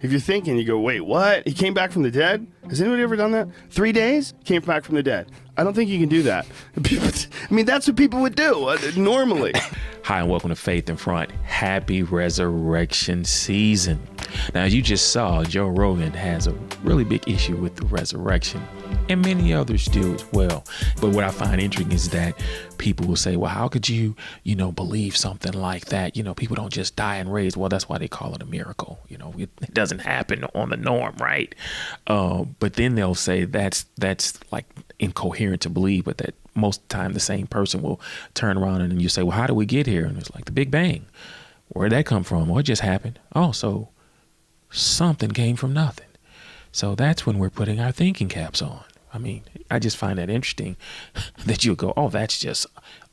If you're thinking, you go, wait, what? He came back from the dead? Has anybody ever done that? 3 days? Came back from the dead. I don't think you can do that. I mean, that's what people would do normally. Hi, and welcome to Faith in Front. Happy resurrection season. Now, as you just saw, Joe Rogan has a really big issue with the resurrection, and many others do as well. But what I find interesting is that people will say, well, how could you believe something like that? People don't just die and raise. Well, that's why they call it a miracle. It doesn't happen on the norm, right? But then they'll say that's like incoherent to believe, but that most of the time the same person will turn around and you say, well, how did we get here? And it's like the Big Bang. Where'd that come from? Well, it just happened. Oh, so something came from nothing. So that's when we're putting our thinking caps on. I mean, I just find that interesting that you'll go, oh, that's just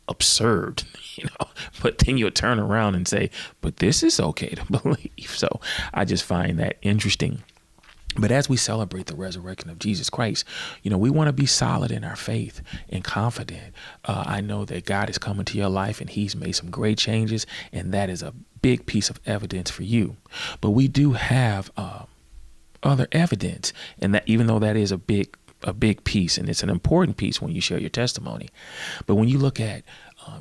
absurd, but then you'll turn around and say, but this is okay to believe. So I just find that interesting. But as we celebrate the resurrection of Jesus Christ, we want to be solid in our faith and confident. I know that God is coming to your life and he's made some great changes, and that is a big piece of evidence for you. But we do have other evidence, and that even though that is a big piece, and it's an important piece when you share your testimony. But when you look at,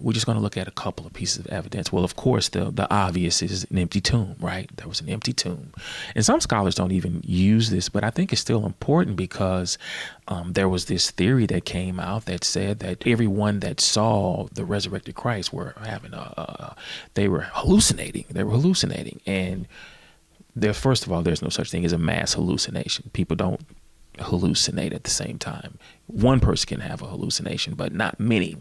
we're just going to look at a couple of pieces of evidence. Well, of course, the obvious is an empty tomb, right? There was an empty tomb. And some scholars don't even use this, but I think it's still important because there was this theory that came out that said that everyone that saw the resurrected Christ were having they were hallucinating. They were hallucinating. And first of all, there's no such thing as a mass hallucination. People don't hallucinate at the same time. One person can have a hallucination, but not many.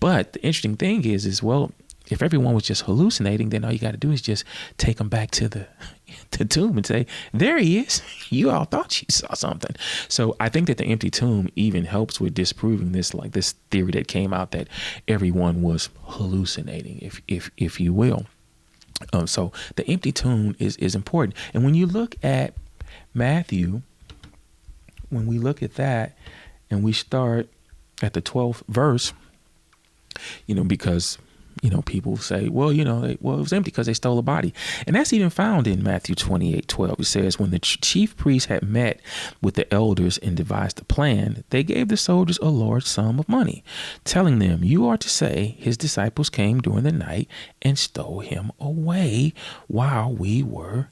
But the interesting thing is well, if everyone was just hallucinating, then all you got to do is just take them back to the tomb and say, there he is. You all thought you saw something. So I think that the empty tomb even helps with disproving this theory that came out that everyone was hallucinating, if you will. So the empty tomb is important. And when you look at Matthew, when we look at that and we start at the 12th verse, because, people say, well, it was empty because they stole a body. And that's even found in Matthew 28:12. It says, when the chief priests had met with the elders and devised a plan, they gave the soldiers a large sum of money, telling them, you are to say his disciples came during the night and stole him away while we were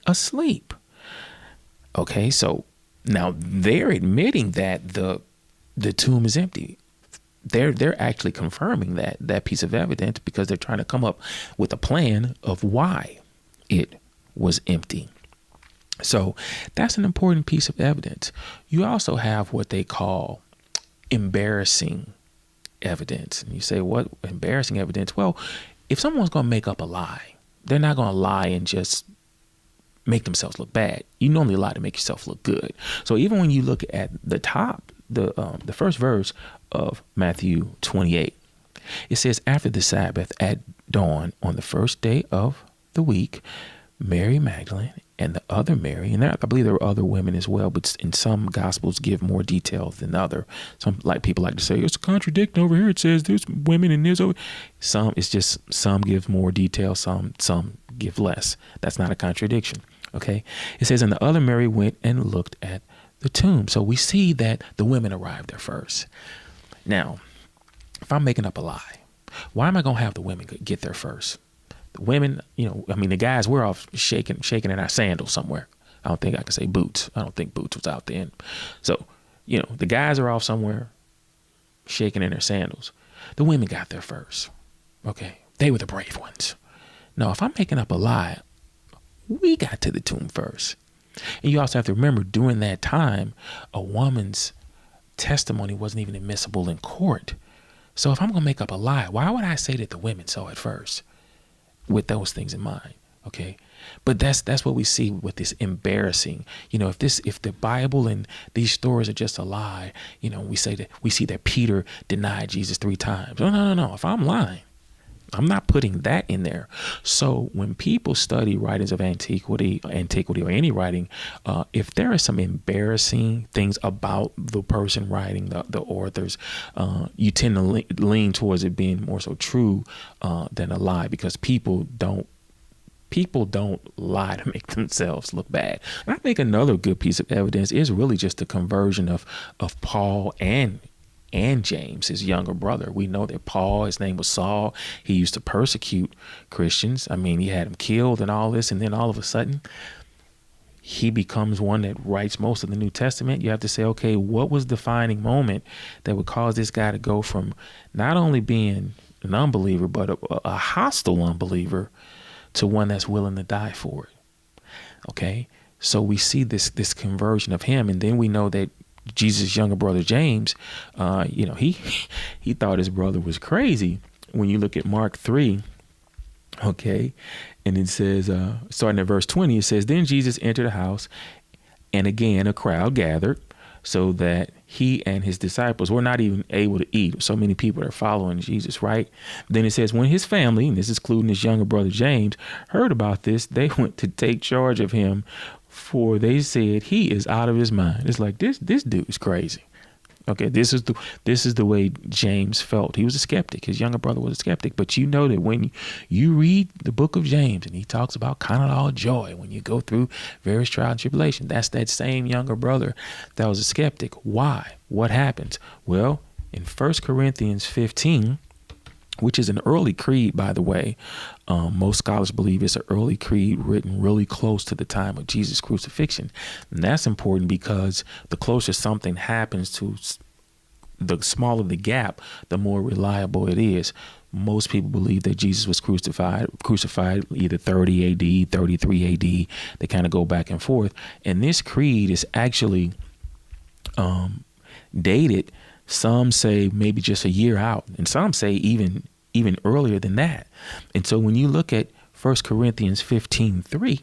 asleep. Okay, so now they're admitting that the tomb is empty. They're actually confirming that piece of evidence because they're trying to come up with a plan of why it was empty. So that's an important piece of evidence. You also have what they call embarrassing evidence. And you say, what embarrassing evidence? Well, if someone's going to make up a lie, they're not going to lie and just make themselves look bad. You normally lie to make yourself look good. So even when you look at the top, the first verse of Matthew 28, it says, after the Sabbath at dawn on the first day of the week, Mary Magdalene and the other Mary, and I believe there were other women as well, but in some gospels give more detail than other. Some people like to say it's a contradiction over here. It says there's women and there's over. Some give more detail, some give less. That's not a contradiction. Okay. It says, and the other Mary went and looked at the tomb. So we see that the women arrived there first. Now, if I'm making up a lie, why am I going to have the women get there first? The women, the guys, we're off shaking in our sandals somewhere. I don't think I can say boots. I don't think boots was out then. So, the guys are off somewhere shaking in their sandals. The women got there first. Okay. They were the brave ones. No, if I'm making up a lie, we got to the tomb first. And you also have to remember, during that time, a woman's testimony wasn't even admissible in court. So if I'm going to make up a lie, why would I say that the women saw it first with those things in mind? Okay. But that's what we see with this embarrassing, if the Bible and these stories are just a lie, we see that Peter denied Jesus 3 times. No. If I'm lying, I'm not putting that in there. So when people study writings of antiquity or any writing, if there are some embarrassing things about the person writing, the authors, you tend to lean towards it being more so true than a lie, because people People don't lie to make themselves look bad. And I think another good piece of evidence is really just the conversion of Paul and James, his younger brother. We know that Paul, his name was Saul. He used to persecute Christians. I mean, he had them killed and all this. And then all of a sudden, he becomes one that writes most of the New Testament. You have to say, okay, what was the defining moment that would cause this guy to go from not only being an unbeliever, but a hostile unbeliever to one that's willing to die for it? Okay, so we see this conversion of him, and then we know that Jesus' younger brother James, he thought his brother was crazy. When you look at Mark 3, okay, and it says, starting at verse 20, it says, "Then Jesus entered the house, and again a crowd gathered, so that he and his disciples were not even able to eat." So many people are following Jesus, right? Then it says, when his family, and this is including his younger brother James, heard about this, they went to take charge of him, for they said he is out of his mind. It's like, this dude is crazy. Okay, this is the way James felt. He was a skeptic. His younger brother was a skeptic. But you know that when you read the book of James, and he talks about count it all joy when you go through various trials and tribulation, that's that same younger brother that was a skeptic. Why? What happens? Well, in 1 Corinthians 15, which is an early creed, by the way, most scholars believe it's an early creed written really close to the time of Jesus' crucifixion. And that's important because the closer something happens to, the smaller the gap, the more reliable it is. Most people believe that Jesus was crucified either 30 AD, 33 AD. They kind of go back and forth. And this creed is actually dated. Some say maybe just a year out, and some say even earlier than that. And so when you look at 1 Corinthians 15:3,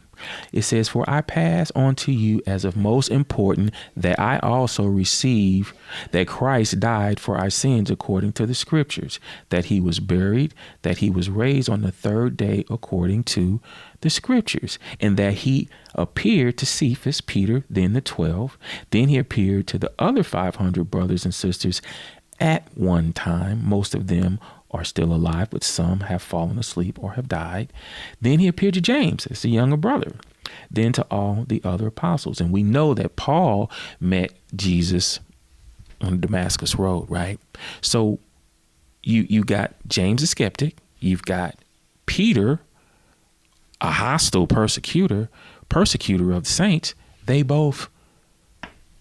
it says, "For I pass on to you as of most important that I also receive that Christ died for our sins according to the scriptures, that he was buried, that he was raised on the third day according to the scriptures, and that he appeared to Cephas, Peter, then the 12. Then he appeared to the other 500 brothers and sisters at one time. Most of them are still alive, but some have fallen asleep or have died. Then he appeared to James, as the younger brother, then to all the other apostles." And we know that Paul met Jesus on the Damascus Road, right? So you got James a skeptic, you've got Peter, a hostile persecutor of the saints. They both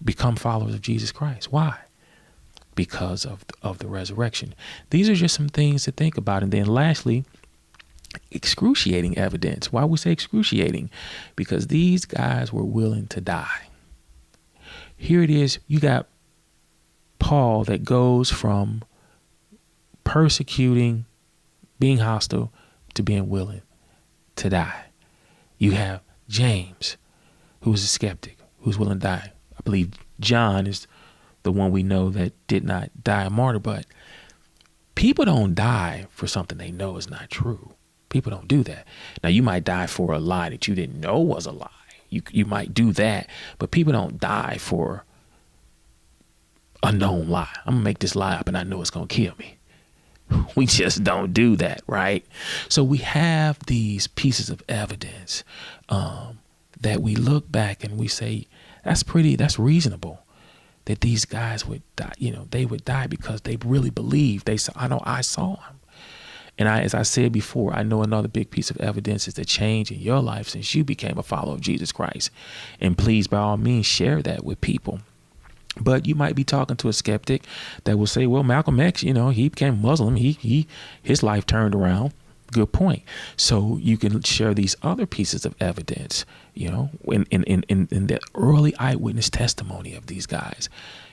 become followers of Jesus Christ. Why? Because of the resurrection. These are just some things to think about. And then lastly, excruciating evidence. Why we say excruciating? Because these guys were willing to die. Here it is. You got Paul that goes from persecuting, being hostile, to being willing to die. You have James, who's a skeptic, who's willing to die. I believe John is the one we know that did not die a martyr. But people don't die for something they know is not true. People don't do that. Now, you might die for a lie that you didn't know was a lie. You might do that, but people don't die for a known lie. I'm gonna make this lie up and I know it's gonna kill me. We just don't do that, right? So we have these pieces of evidence that we look back and we say, that's reasonable. That these guys would die, they would die because they really believed. I saw him. And as I said before, I know another big piece of evidence is the change in your life since you became a follower of Jesus Christ. And please, by all means, share that with people. But you might be talking to a skeptic that will say, well, Malcolm X, he became Muslim. His life turned around. Good point. So you can share these other pieces of evidence, in the early eyewitness testimony of these guys.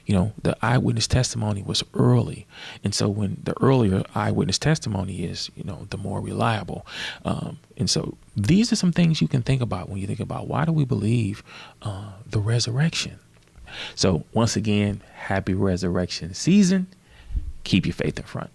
The eyewitness testimony was early. And so when the earlier eyewitness testimony is, the more reliable. And so these are some things you can think about when you think about why do we believe the resurrection? So once again, happy resurrection season. Keep your faith in front.